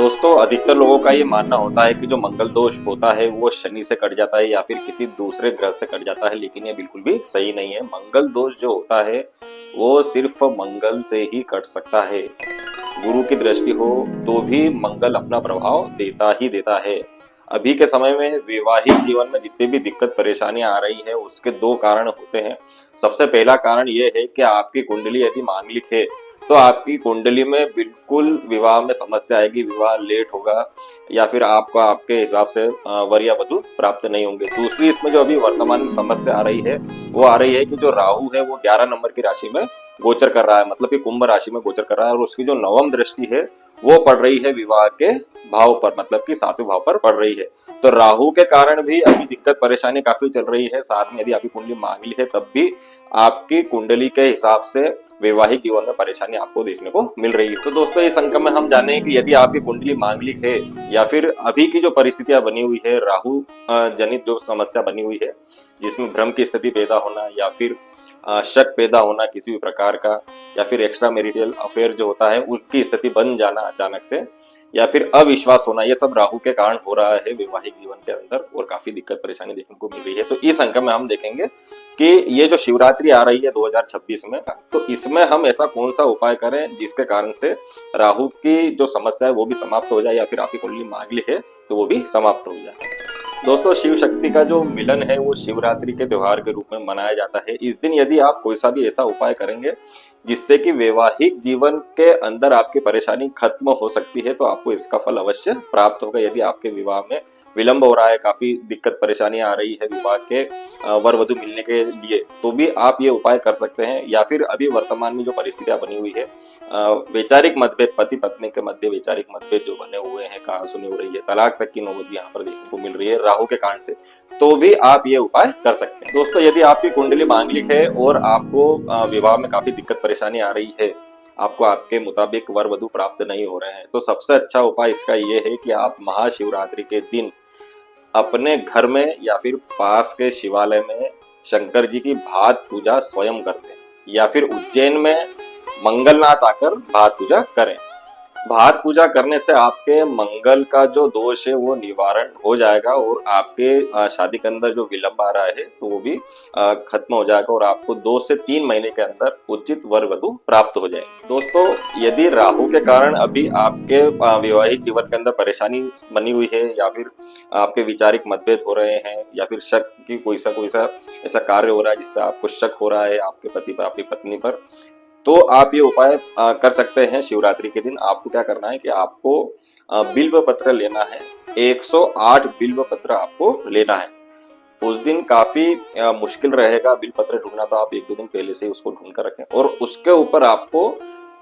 दोस्तों, अधिकतर लोगों का ये मानना होता है कि जो मंगल दोष होता है वो शनि से कट जाता है या फिर किसी दूसरे ग्रह से कट जाता है, लेकिन ये बिल्कुल भी सही नहीं है। मंगल दोष जो होता है वो सिर्फ मंगल से ही कट सकता है। गुरु की दृष्टि हो तो भी मंगल अपना प्रभाव देता ही देता है। अभी के समय में वैवाहिक जीवन में जितनी भी दिक्कत परेशानियां आ रही है उसके दो कारण होते हैं। सबसे पहला कारण ये है कि आपकी कुंडली यदि मांगलिक है तो आपकी कुंडली में बिल्कुल विवाह में समस्या आएगी, विवाह लेट होगा या फिर आपको आपके हिसाब से वर या वधु प्राप्त नहीं होंगे। दूसरी इसमें जो अभी वर्तमान में समस्या आ रही है वो आ रही है कि जो राहु है वो 11 नंबर की राशि में गोचर कर रहा है, मतलब कि कुंभ राशि में गोचर कर रहा है और उसकी जो नवम दृष्टि है वो पड़ रही है विवाह के भाव पर, मतलब कि 7वें भाव पर पड़ रही है। तो राहु के कारण भी अभी दिक्कत परेशानी काफी चल रही है। साथ में यदि आपकी कुंडली मांगलिक है तब भी आपकी कुंडली के हिसाब से वैवाहिक जीवन में परेशानी आपको देखने को मिल रही है। तो दोस्तों, इस अंक में हम जाने कि यदि आपकी कुंडली मांगलिक है या फिर अभी की जो परिस्थितियां बनी हुई है, राहु जनित जो समस्या बनी हुई है जिसमें भ्रम की स्थिति पैदा होना या फिर शक पैदा होना किसी भी प्रकार का, या फिर एक्स्ट्रा मैरिटल अफेयर जो होता है उसकी स्थिति बन जाना अचानक से, या फिर अविश्वास होना, ये सब राहु के कारण हो रहा है वैवाहिक जीवन के अंदर और काफी दिक्कत परेशानी देखने को मिल रही है। तो इस अंक में हम देखेंगे कि ये जो शिवरात्रि आ रही है 2026 में, तो इसमें हम ऐसा कौन सा उपाय करें जिसके कारण से राहु की जो समस्या है वो भी समाप्त हो जाए या फिर आपकी कुंडली मांगलिक है तो वो भी समाप्त हो जाए। दोस्तों, शिव शक्ति का जो मिलन है वो शिवरात्रि के त्योहार के रूप में मनाया जाता है। इस दिन यदि आप कोई सा भी ऐसा उपाय करेंगे जिससे कि वैवाहिक जीवन के अंदर आपकी परेशानी खत्म हो सकती है तो आपको इसका फल अवश्य प्राप्त होगा। यदि आपके विवाह में विलंब हो रहा है, काफी दिक्कत परेशानियां आ रही है विवाह के वर वधु मिलने के लिए, तो भी आप ये उपाय कर सकते हैं। या फिर अभी वर्तमान में जो परिस्थितियां बनी हुई है, वैचारिक मतभेद, पति पत्नी के मध्य वैचारिक मतभेद जो बने हुए हैं, कहा सुनी हो रही है, तलाक तक की नौबत भी यहाँ पर देखने को मिल रही है राहु के कारण से, तो भी आप ये उपाय कर सकते हैं। दोस्तों, यदि आपकी कुंडली मांगलिक है और आपको विवाह में काफी दिक्कत परेशानी आ रही है, आपको आपके मुताबिक वर वधु प्राप्त नहीं हो रहे हैं, तो सबसे अच्छा उपाय इसका ये है कि आप महाशिवरात्रि के दिन अपने घर में या फिर पास के शिवालय में शंकर जी की भात पूजा स्वयं कर दें, या फिर उज्जैन में मंगलनाथ आकर भात पूजा करें। भात पूजा करने से आपके मंगल का जो दोष है वो निवारण हो जाएगा और आपके शादी के अंदर जो विलंब आ रहा है तो वो भी खत्म हो जाएगा और आपको 2 से 3 महीने के अंदर उचित वर वधु प्राप्त हो जाएगी। दोस्तों, यदि राहु के कारण अभी आपके वैवाहिक जीवन के अंदर परेशानी बनी हुई है या फिर आपके वैचारिक मतभेद हो रहे हैं या फिर शक की कोई सा ऐसा कार्य हो रहा है जिससे आपको शक हो रहा है आपके पति पर, आपकी पत्नी पर, तो आप ये उपाय कर सकते हैं। शिवरात्रि के दिन आपको क्या करना है कि आपको बिल्व पत्र लेना है, 108 बिल्व पत्र आपको लेना है। उस दिन काफी मुश्किल रहेगा बिल्व पत्र ढूंढना, तो आप 1-2 दिन पहले से उसको ढूंढ कर रखें और उसके ऊपर आपको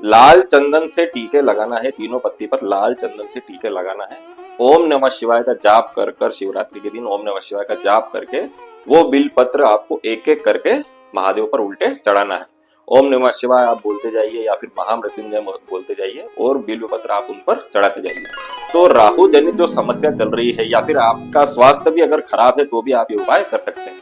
लाल चंदन से टीके लगाना है, तीनों पत्ती पर लाल चंदन से टीके लगाना है। ओम नमः शिवाय का जाप कर कर शिवरात्रि के दिन ओम नमः शिवाय का जाप करके वो बिल्व पत्र आपको एक एक करके महादेव पर उल्टे चढ़ाना है। ओम नमः शिवाय आप बोलते जाइए या फिर महामृत्युंजय बोलते जाइए और बिल्व पत्र आप उन पर चढ़ाते जाइए। तो राहु जनित जो समस्या चल रही है या फिर आपका स्वास्थ्य भी अगर खराब है तो भी आप ये उपाय कर सकते हैं।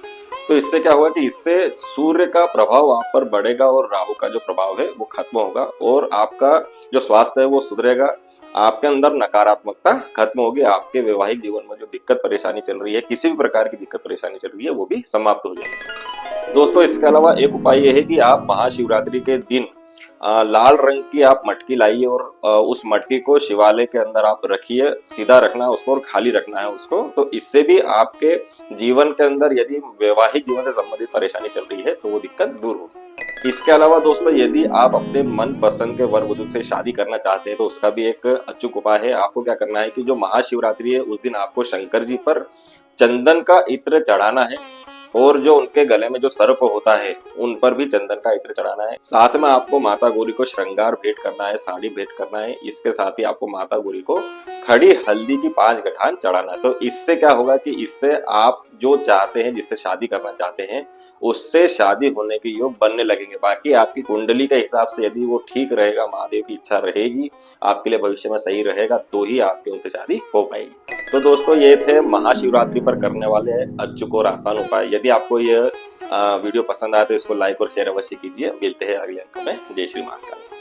तो इससे क्या होगा कि इससे सूर्य का प्रभाव आप पर बढ़ेगा और राहु का जो प्रभाव है वो खत्म होगा और आपका जो स्वास्थ्य है वो सुधरेगा, आपके अंदर नकारात्मकता खत्म होगी, आपके वैवाहिक जीवन में जो दिक्कत परेशानी चल रही है, किसी भी प्रकार की दिक्कत परेशानी चल रही है वो भी समाप्त हो जाएगी। दोस्तों, इसके अलावा एक उपाय यह है कि आप महाशिवरात्रि के दिन लाल रंग की आप मटकी लाइए और उस मटकी को शिवालय के अंदर आप रखिए, सीधा रखना है उसको और खाली रखना है उसको। तो इससे भी आपके जीवन के अंदर यदि वैवाहिक जीवन से संबंधित परेशानी चल रही है तो वो दिक्कत दूर होगी। इसके अलावा दोस्तों, यदि आप अपने मन पसंद के वर वधु से शादी करना चाहते हैं तो उसका भी एक अचूक उपाय है। आपको क्या करना है कि जो महाशिवरात्रि है उस दिन आपको शंकर जी पर चंदन का इत्र चढ़ाना है और जो उनके गले में जो सर्प होता है उन पर भी चंदन का इत्र चढ़ाना है। साथ में आपको माता गौरी को श्रृंगार भेंट करना है, साड़ी भेंट करना है। इसके साथ ही आपको माता गौरी को खड़ी हल्दी की 5 गठान चढ़ाना है। तो इससे क्या होगा कि इससे आप जो चाहते हैं, जिससे शादी करना चाहते हैं, उससे शादी होने के योग बनने लगेंगे। बाकी आपकी कुंडली के हिसाब से यदि वो ठीक रहेगा, महादेव की इच्छा रहेगी, आपके लिए भविष्य में सही रहेगा, तो ही आपकी उनसे शादी हो पाएगी। तो दोस्तों, ये थे महाशिवरात्रि पर करने वाले अचूक और आसान उपाय। यदि आपको ये वीडियो पसंद आए तो इसको लाइक और शेयर अवश्य कीजिए। मिलते हैं अगले अंक में। जय श्री महाकाल।